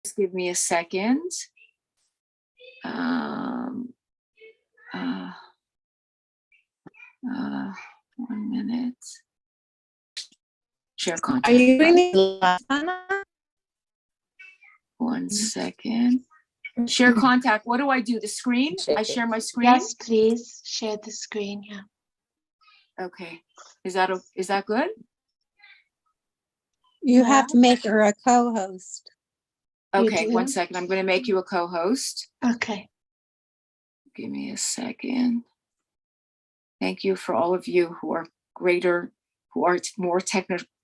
Just give me a second. 1 minute. Share contact. Are you doing it live, Anna? 1 second. Share contact. What do I do? The screen? I share my screen? Yes, please share the screen. Yeah. Okay. Is that good? You have to make her a co-host. Okay, 1 second. I'm going to make you a co-host. Okay. Give me a second. Thank you for all of you who are more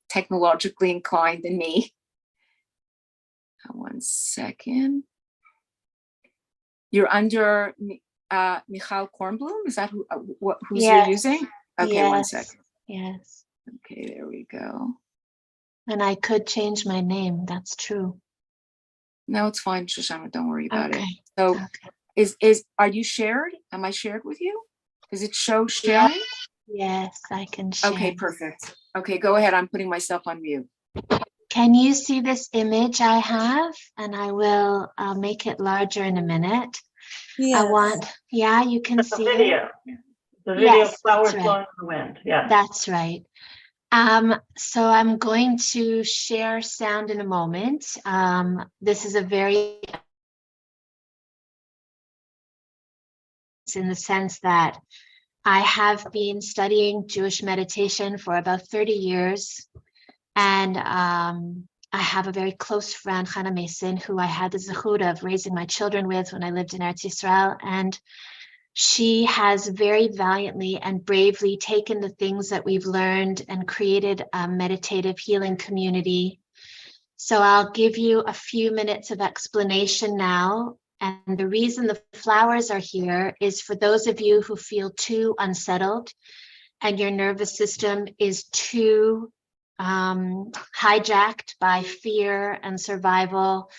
technologically inclined than me. 1 second. You're under Michal Kornblum? Is that who's you're using? Okay, yes. 1 second. Yes. Okay, there we go. And I could change my name. That's true. No, it's fine, Shoshana. Don't worry about it. Okay. So, are you shared? Am I shared with you? Does it show sharing? Yes, I can share. Okay, perfect. Okay, go ahead. I'm putting myself on mute. Can you see this image I have? And I will make it larger in a minute. Yes. You can see the video. it. The video Yes, of flowers that's blowing in the wind. Yeah. That's right. So I'm going to share sound in a moment. This is in the sense that I have been studying Jewish meditation for about 30 years. And I have a very close friend, Hannah Mason, who I had the zechut of raising my children with when I lived in Eretz Yisrael. And she has very valiantly and bravely taken the things that we've learned and created a meditative healing community. So I'll give you a few minutes of explanation now. And the reason the flowers are here is for those of you who feel too unsettled and your nervous system is too hijacked by fear and survival,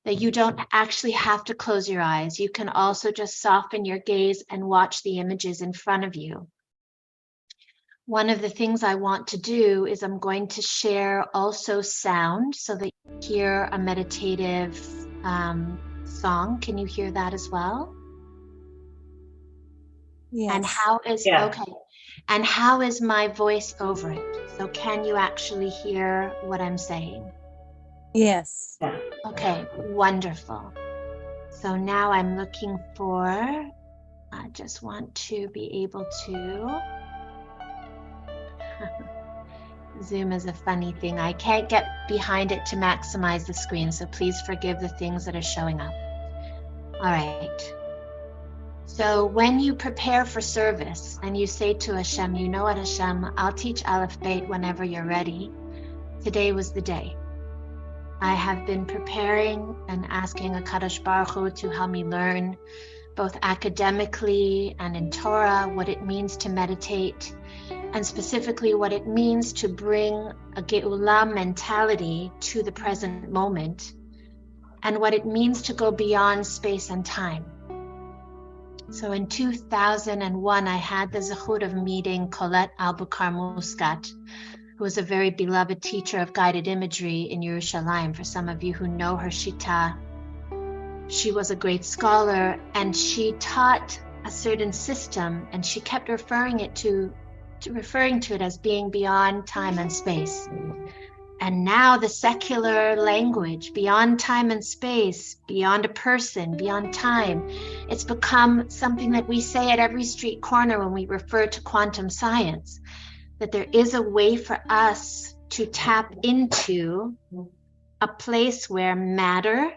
that you don't actually have to close your eyes. You can also just soften your gaze and watch the images in front of you. One of the things I want to do is I'm going to share also sound so that you hear a meditative song. Can you hear that as well? Yes. And and how is my voice over it? So can you actually hear what I'm saying? Yes. Yeah. Okay, wonderful. So now I'm looking for, I just want to be able to, Zoom is a funny thing. I can't get behind it to maximize the screen, so please forgive the things that are showing up. All right. So when you prepare for service and you say to Hashem, you know what, Hashem, I'll teach Aleph Beit whenever you're ready. Today was the day. I have been preparing and asking HaKadosh Baruch Hu to help me learn both academically and in Torah what it means to meditate, and specifically what it means to bring a Geulah mentality to the present moment, and what it means to go beyond space and time. So in 2001, I had the zechut of meeting Colette Albukar Muscat, who was a very beloved teacher of guided imagery in Yerushalayim. For some of you who know her Shita, she was a great scholar, and she taught a certain system, and she kept referring to it as being beyond time and space. And now the secular language, beyond time and space, beyond a person, beyond time, it's become something that we say at every street corner when we refer to quantum science, that there is a way for us to tap into a place where matter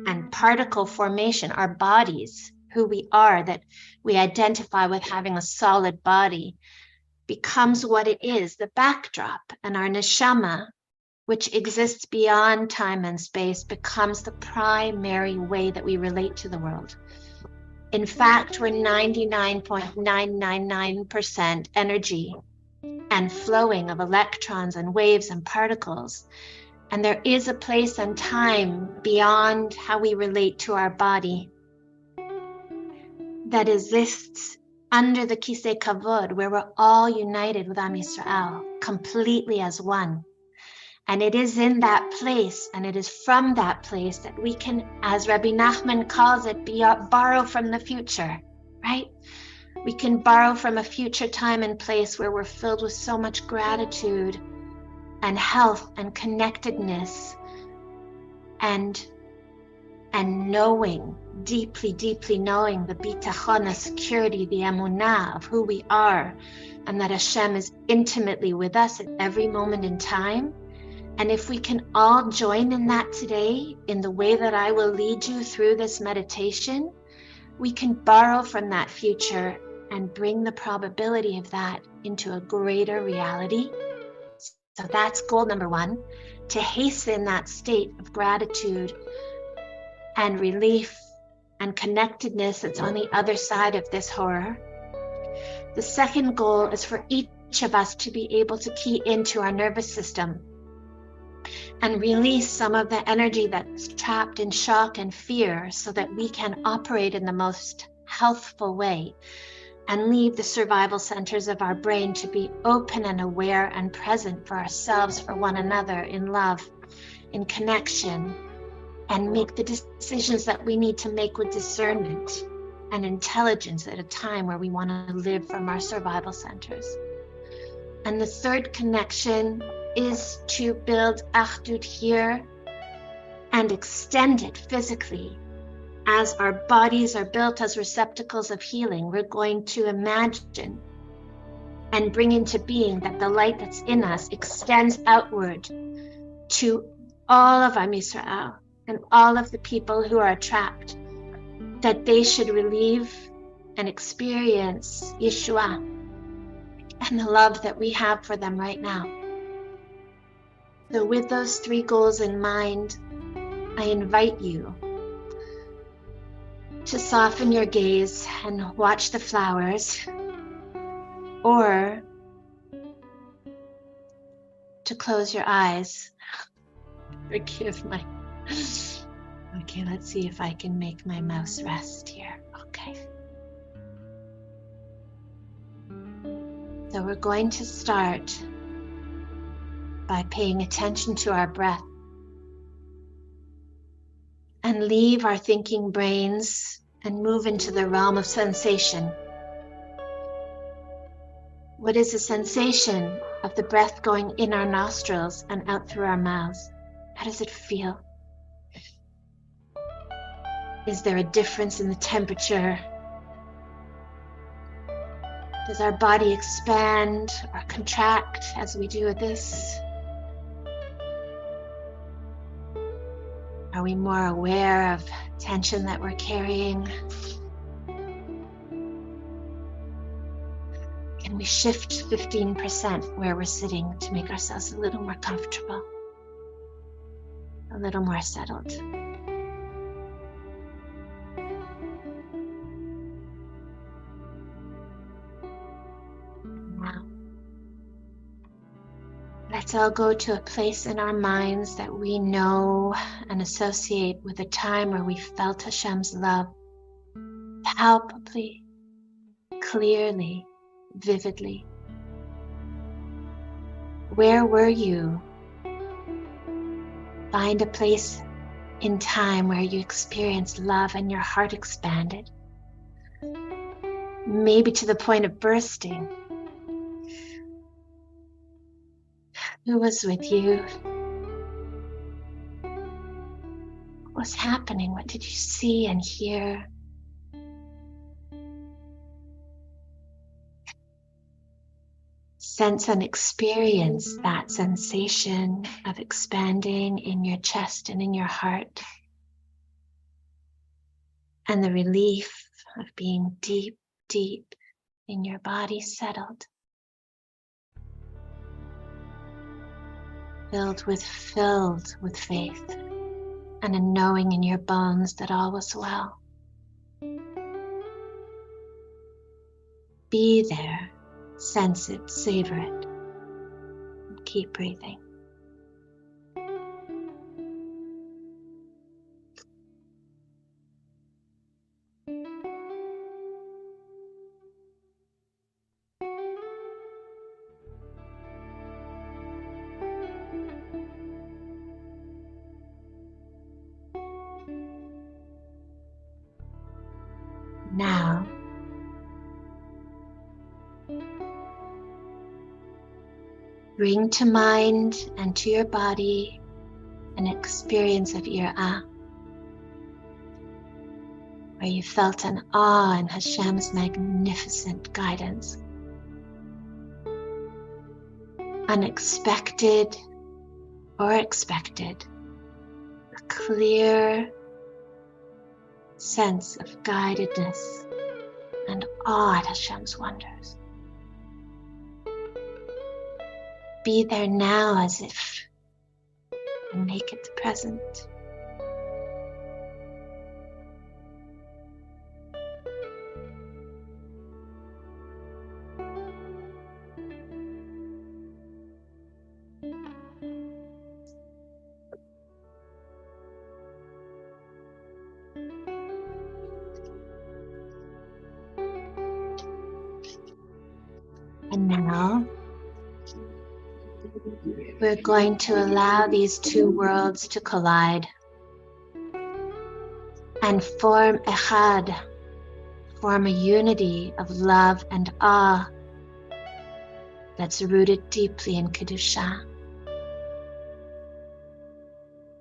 and particle formation, our bodies, who we are, that we identify with having a solid body, becomes what it is, the backdrop, and our neshama, which exists beyond time and space, becomes the primary way that we relate to the world. In fact, we're 99.999% energy and flowing of electrons and waves and particles. And there is a place and time beyond how we relate to our body that exists under the Kisei Kavod, where we're all united with Am Yisrael, completely as one. And it is in that place, and it is from that place that we can, as Rabbi Nachman calls it, borrow from the future, right? We can borrow from a future time and place where we're filled with so much gratitude and health and connectedness and knowing, deeply knowing the bitachon, the security, the emunah of who we are, and that Hashem is intimately with us at every moment in time. And if we can all join in that today, in the way that I will lead you through this meditation, we can borrow from that future and bring the probability of that into a greater reality. So that's goal number one, to hasten that state of gratitude and relief and connectedness that's on the other side of this horror. The second goal is for each of us to be able to key into our nervous system and release some of the energy that's trapped in shock and fear so that we can operate in the most healthful way and leave the survival centers of our brain to be open and aware and present for ourselves, for one another, in love, in connection, and make the decisions that we need to make with discernment and intelligence at a time where we want to live from our survival centers. And the third connection is to build Achdut here and extend it physically. As our bodies are built as receptacles of healing, we're going to imagine and bring into being that the light that's in us extends outward to all of Am Yisrael and all of the people who are trapped, that they should relieve and experience Yeshua and the love that we have for them right now. So with those three goals in mind, I invite you to soften your gaze and watch the flowers, or to close your eyes. Forgive my... Okay, let's see if I can make my mouse rest here. Okay. So we're going to start by paying attention to our breath and leave our thinking brains and move into the realm of sensation. What is the sensation of the breath going in our nostrils and out through our mouths? How does it feel? Is there a difference in the temperature? Does our body expand or contract as we do this? Are we more aware of tension that we're carrying? Can we shift 15% where we're sitting to make ourselves a little more comfortable, a little more settled? Now, let's all go to a place in our minds that we know and associate with a time where we felt Hashem's love palpably, clearly, vividly. Where were you? Find a place in time where you experienced love and your heart expanded, maybe to the point of bursting. Who was with you? What was happening? What did you see and hear? Sense and experience that sensation of expanding in your chest and in your heart, and the relief of being deep, deep in your body, settled, filled with faith and a knowing in your bones that all was well. Be there. Sense it, savor it, and keep breathing. Now, bring to mind and to your body an experience of Ira'ah, where you felt an awe in Hashem's magnificent guidance. Unexpected or expected, a clear sense of guidedness and awe at Hashem's wonders. Be there now as if, and make it the present. And now, we're going to allow these two worlds to collide and form echad, form a unity of love and awe that's rooted deeply in Kedusha.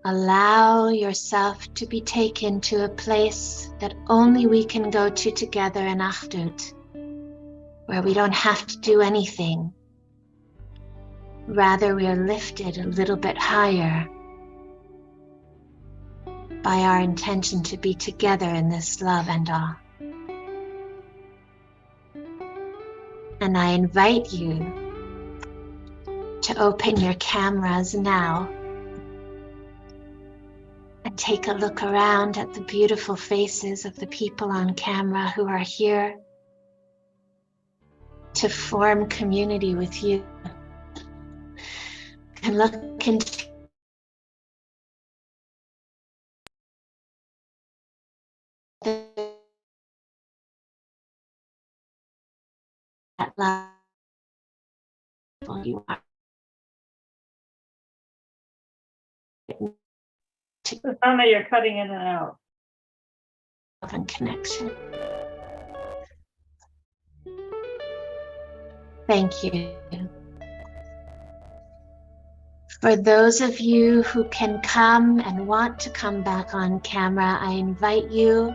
Allow yourself to be taken to a place that only we can go to together in Achdut, where we don't have to do anything. Rather, we are lifted a little bit higher by our intention to be together in this love and awe. And I invite you to open your cameras now and take a look around at the beautiful faces of the people on camera who are here to form community with you. And look into that level you are. Susanna, you're cutting in and out. Love and connection. Thank you. For those of you who can come and want to come back on camera, I invite you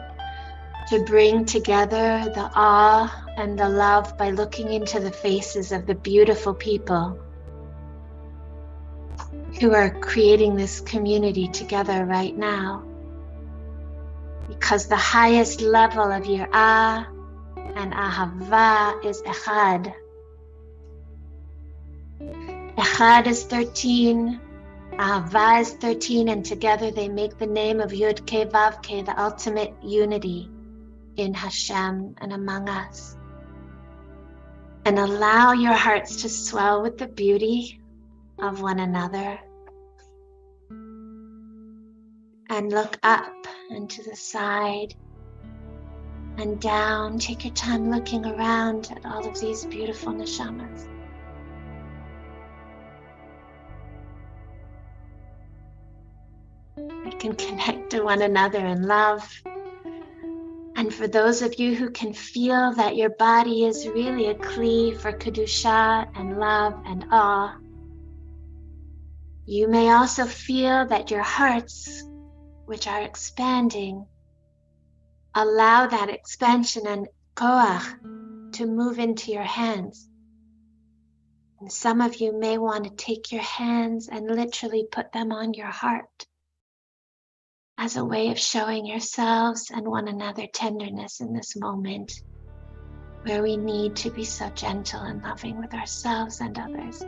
to bring together the awe and the love by looking into the faces of the beautiful people who are creating this community together right now. Because the highest level of Yirah and Ahava is Echad. Echad is 13, Ahava is 13, and together they make the name of Yud Ke Vav Ke, the ultimate unity in Hashem and among us. And allow your hearts to swell with the beauty of one another. And look up and to the side and down. Take your time looking around at all of these beautiful neshamas. We can connect to one another in love. And for those of you who can feel that your body is really a kli for Kedusha and love and awe, you may also feel that your hearts, which are expanding, allow that expansion and koach to move into your hands. And some of you may want to take your hands and literally put them on your heart as a way of showing yourselves and one another tenderness in this moment where we need to be so gentle and loving with ourselves and others.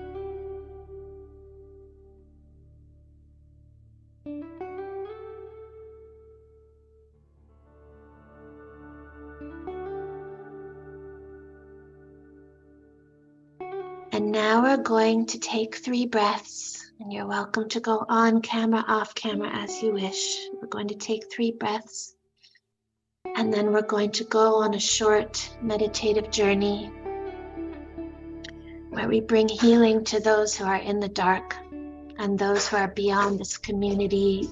And now we're going to take 3 breaths, and you're welcome to go on camera, off camera as you wish. We're going to take 3 breaths, and then we're going to go on a short meditative journey where we bring healing to those who are in the dark and those who are beyond this community,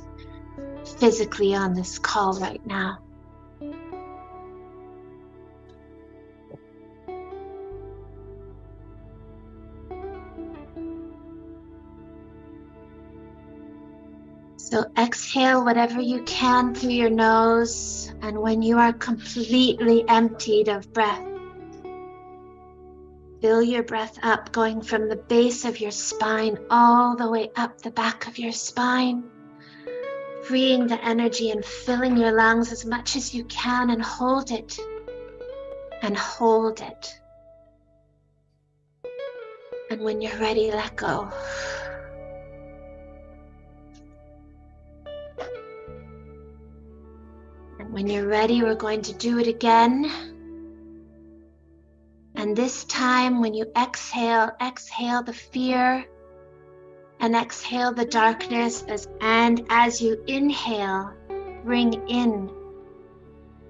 physically on this call right now. So exhale whatever you can through your nose, and when you are completely emptied of breath, fill your breath up, going from the base of your spine all the way up the back of your spine, freeing the energy and filling your lungs as much as you can, and hold it, and hold it. And when you're ready, let go. And when you're ready, we're going to do it again. And this time, when you exhale, exhale the fear and exhale the darkness, and as you inhale, bring in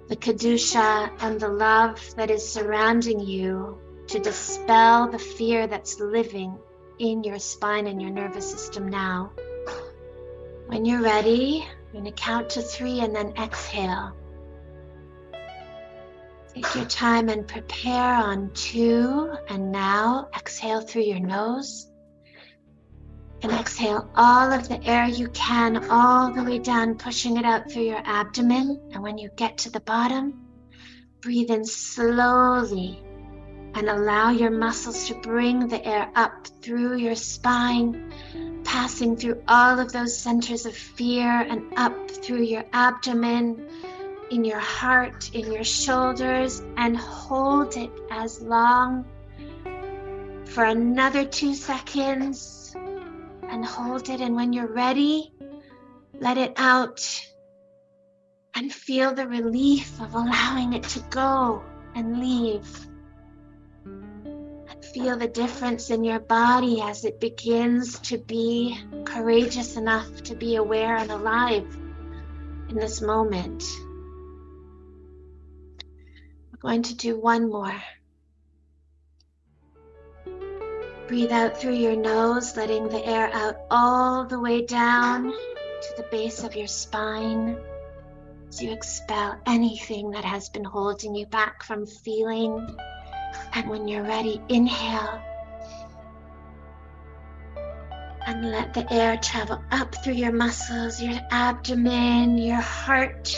the Kedusha and the love that is surrounding you to dispel the fear that's living in your spine and your nervous system now. When you're ready, I'm going to count to 3 and then exhale. Take your time and prepare on 2, and now exhale through your nose. And exhale all of the air you can all the way down, pushing it out through your abdomen. And when you get to the bottom, breathe in slowly and allow your muscles to bring the air up through your spine, passing through all of those centers of fear and up through your abdomen, in your heart, in your shoulders, and hold it as long for another 2 seconds, and hold it. And when you're ready, let it out and feel the relief of allowing it to go and leave. And feel the difference in your body as it begins to be courageous enough to be aware and alive in this moment. Going to do one more. Breathe out through your nose, letting the air out all the way down to the base of your spine as you expel anything that has been holding you back from feeling. And when you're ready, inhale and let the air travel up through your muscles, your abdomen, your heart,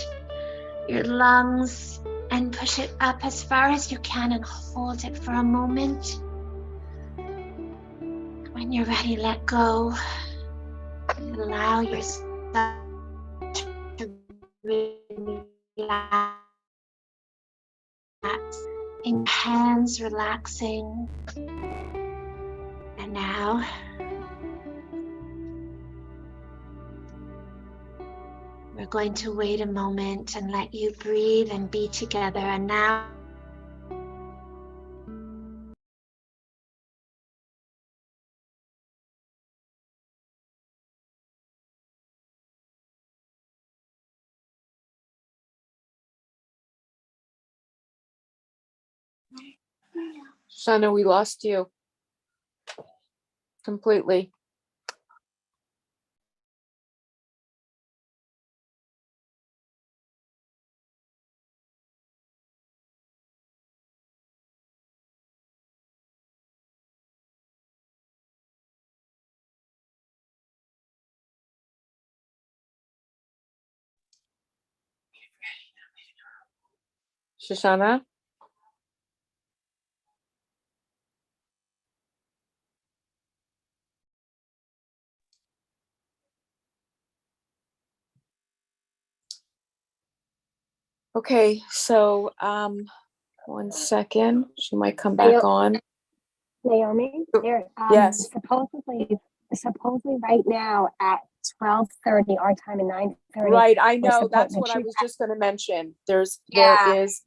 your lungs, and push it up as far as you can and hold it for a moment. When you're ready, let go. Allow yourself to relax. In your hands, relaxing. And now, we're going to wait a moment and let you breathe and be together. And now, Shana, we lost you completely. Shoshana? Okay, so 1 second. She might come back on. Naomi, there, Yes. supposedly right now at 12:30 our time and 9:30. Right, I know. supposed That's to what I shoot was just going to mention. There Yeah. is